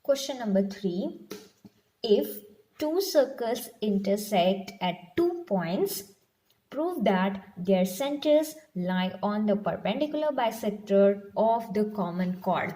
Question number 3. If two circles intersect at 2 points, prove that their centers lie on the perpendicular bisector of the common chord.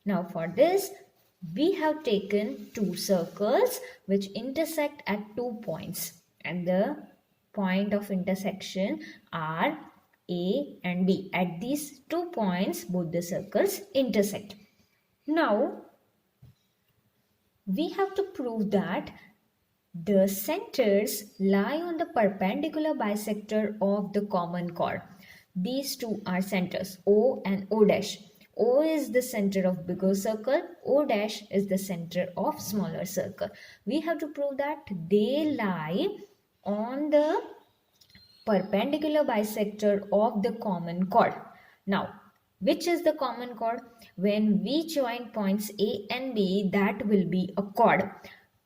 Now for this, we have taken two circles which intersect at 2 points, and the point of intersection are A and B. At these 2 points, both the circles intersect. Now, we have to prove that the centers lie on the perpendicular bisector of the common chord. These two are centers, O and O dash. O is the center of bigger circle, O dash is the center of smaller circle. We have to prove that they lie on the perpendicular bisector of the common chord. Now, which is the common chord? When we join points A and B, that will be a chord,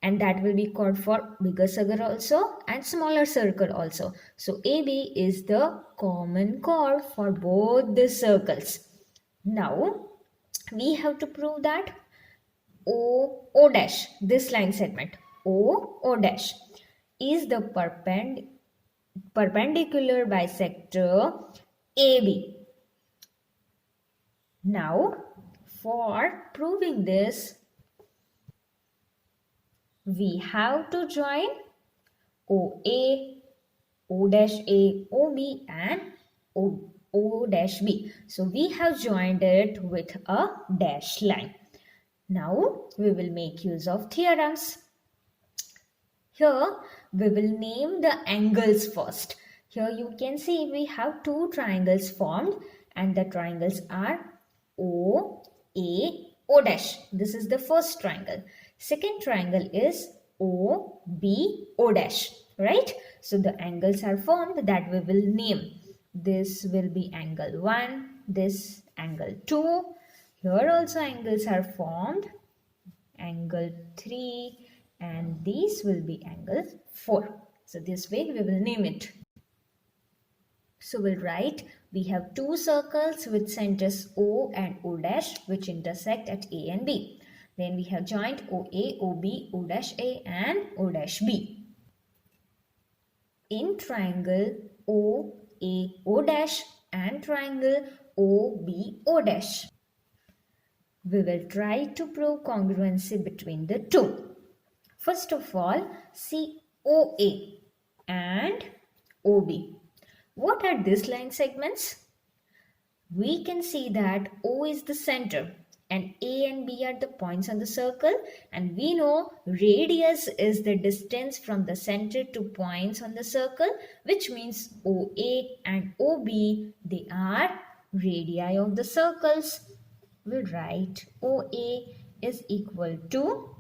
and that will be chord for bigger circle also and smaller circle also. So AB is the common chord for both the circles. Now, we have to prove that O dash, this line segment, O dash is the perpendicular bisector AB. Now, for proving this, we have to join OA, O dash A, OB and O dash B. So, we have joined it with a dash line. Now, we will make use of theorems. Here, we will name the angles first. Here you can see we have two triangles formed, and the triangles are O, A, O dash. This is the first triangle. Second triangle is O, B, O dash. Right? So the angles are formed that we will name. This will be angle 1, this angle 2. Here also angles are formed. Angle 3. And these will be angle 4. So this way we will name it. So we'll write, we have two circles with centers O and O dash which intersect at A and B. Then we have joined OA, OB, O dash A and O dash B. In triangle OA, O dash and triangle OB, O dash, we will try to prove congruency between the two. First of all, see OA and OB. What are these line segments? We can see that O is the center and A and B are the points on the circle, and we know radius is the distance from the center to points on the circle, which means OA and OB, they are radii of the circles. We'll write OA is equal to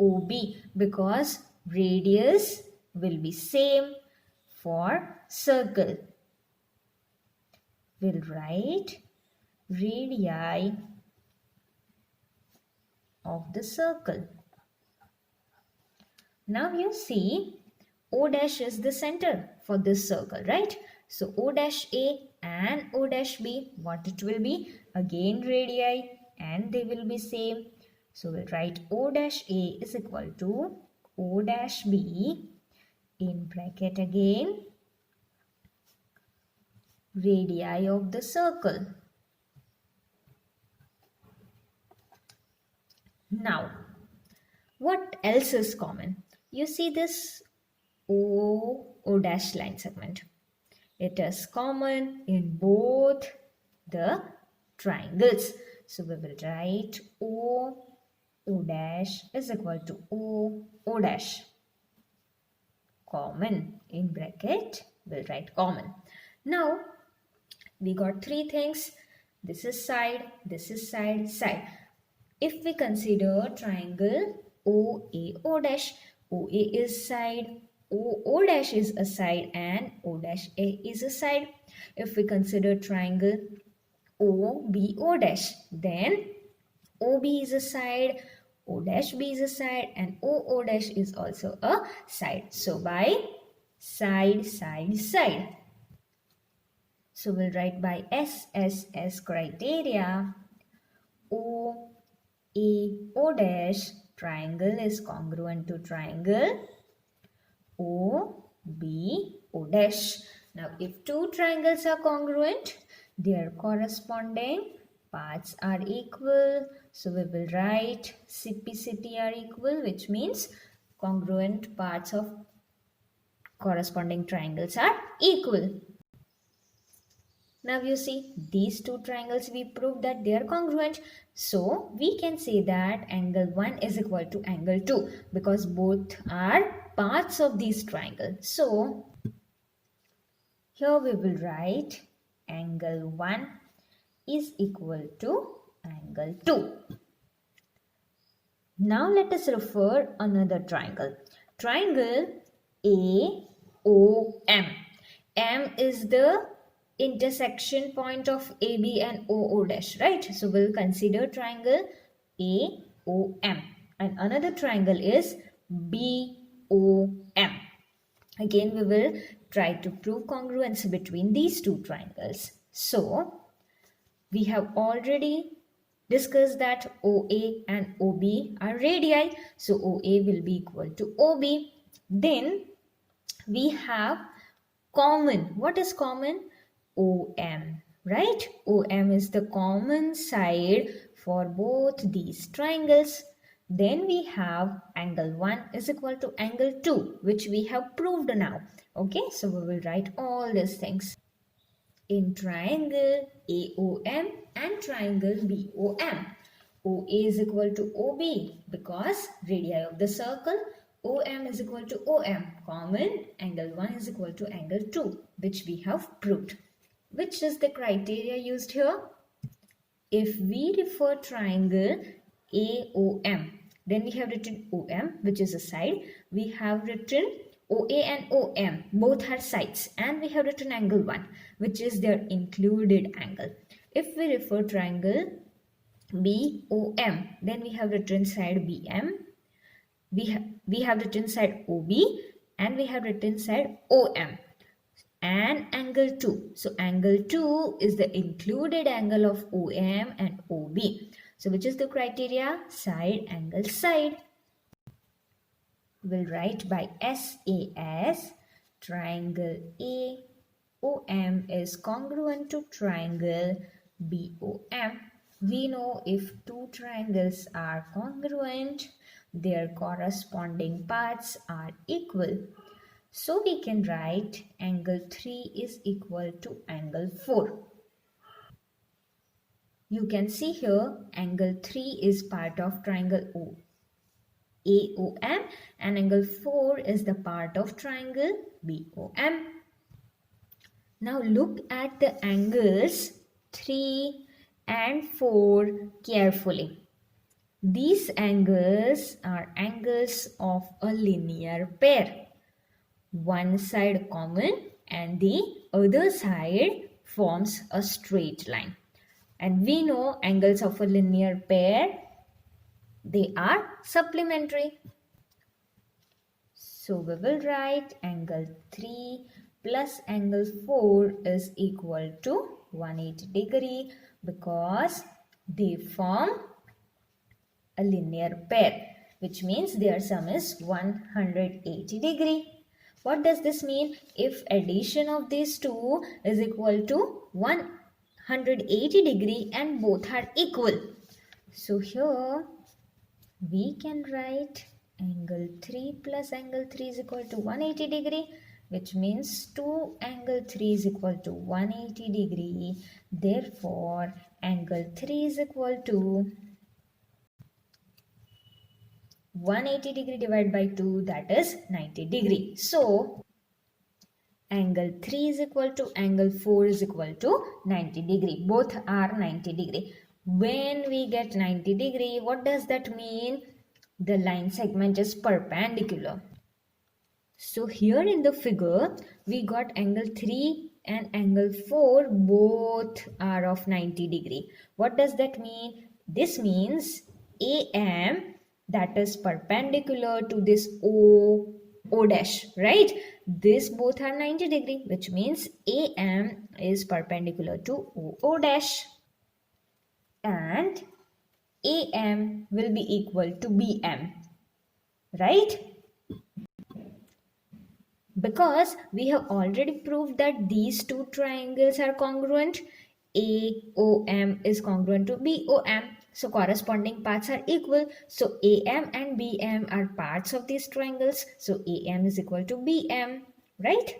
OB because radius will be same for circle. We'll write radii of the circle. Now you see O dash is the center for this circle, right? So O dash A and O dash B, what it will be? Again radii, and they will be same. So we'll write O dash A is equal to O dash B in bracket again radii of the circle. Now, what else is common? You see this O dash line segment. It is common in both the triangles. So we will write O dash is equal to O dash. Common in bracket, we'll write common. Now, we got three things. This is side, side. If we consider triangle OA, O dash, OA is side, O dash is a side and O dash A is a side. If we consider triangle OB, O dash, then OB is a side, O dash B is a side and O dash is also a side. So by side, side, side. So we'll write by SSS criteria, OA AO dash triangle is congruent to triangle OBO dash. Now, if two triangles are congruent, their corresponding parts are equal. So, we will write CP/CT are equal, which means congruent parts of corresponding triangles are equal. Now you see these two triangles, we proved that they are congruent. So we can say that angle 1 is equal to angle 2 because both are parts of these triangles. So here we will write angle 1 is equal to angle 2. Now let us refer another triangle. Triangle AOM. M is the intersection point of AB and OO dash, right? So we'll consider triangle AOM. And another triangle is BOM. Again, we will try to prove congruence between these two triangles. So we have already discussed that OA and OB are radii. So OA will be equal to OB. Then we have common. What is common? OM, right? OM is the common side for both these triangles. Then we have angle 1 is equal to angle 2, which we have proved now. Okay, so we will write all these things. In triangle AOM and triangle BOM, OA is equal to OB because radii of the circle. OM is equal to OM, common, angle 1 is equal to angle 2, which we have proved. Which is the criteria used here? If we refer triangle AOM, then we have written OM, which is a side. We have written OA and OM, both are sides. And we have written angle 1, which is their included angle. If we refer triangle BOM, then we have written side BM. We have written side OB and we have written side OM and angle 2. So angle 2 is the included angle of OM and OB. So which is the criteria? Side, angle, side. We'll write by SAS triangle AOM is congruent to triangle BOM. We know if two triangles are congruent, their corresponding parts are equal. So we can write angle 3 is equal to angle 4. You can see here angle 3 is part of triangle AOM and angle 4 is the part of triangle BOM. Now look at the angles 3 and 4 carefully. These angles are angles of a linear pair. One side common and the other side forms a straight line. And we know angles of a linear pair, they are supplementary. So we will write angle 3 plus angle 4 is equal to 180 degree because they form a linear pair, which means their sum is 180 degree. What does this mean? If addition of these two is equal to 180 degree and both are equal. So here we can write angle 3 plus angle 3 is equal to 180 degree, which means 2 angle 3 is equal to 180 degree. Therefore, angle 3 is equal to 180 degree divided by 2, that is 90 degree. So, angle 3 is equal to angle 4 is equal to 90 degree. Both are 90 degree. When we get 90 degree, what does that mean? The line segment is perpendicular. So here in the figure, we got angle 3 and angle 4, both are of 90 degree. What does that mean? This means AM, that is perpendicular to this O dash, right? This both are 90 degree, which means AM is perpendicular to O dash. And AM will be equal to BM, right? Because we have already proved that these two triangles are congruent. AOM is congruent to BOM. So corresponding parts are equal. So AM and BM are parts of these triangles. So AM is equal to BM, right?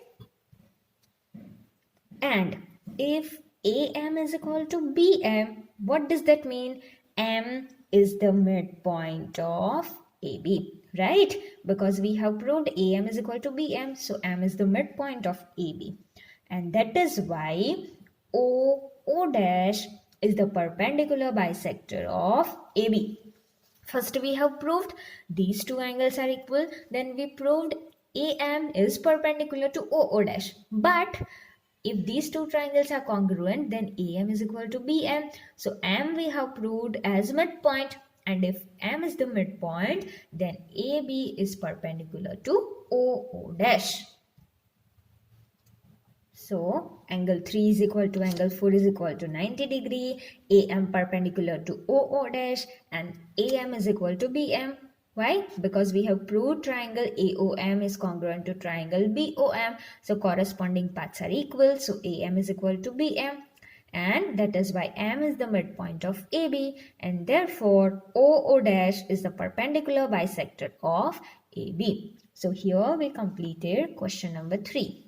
And if AM is equal to BM, what does that mean? M is the midpoint of AB, right? Because we have proved AM is equal to BM, so M is the midpoint of AB. And that is why O dash is the perpendicular bisector of AB. First we have proved these two angles are equal, then we proved AM is perpendicular to OO dash. But if these two triangles are congruent, then AM is equal to BM. So M we have proved as midpoint, and if M is the midpoint, then AB is perpendicular to OO dash. So angle 3 is equal to angle 4 is equal to 90 degree, AM perpendicular to OO dash, and AM is equal to BM. Why? Because we have proved triangle AOM is congruent to triangle BOM. So corresponding parts are equal. So AM is equal to BM. And that is why M is the midpoint of AB. And therefore OO dash is the perpendicular bisector of AB. So here we completed question number 3.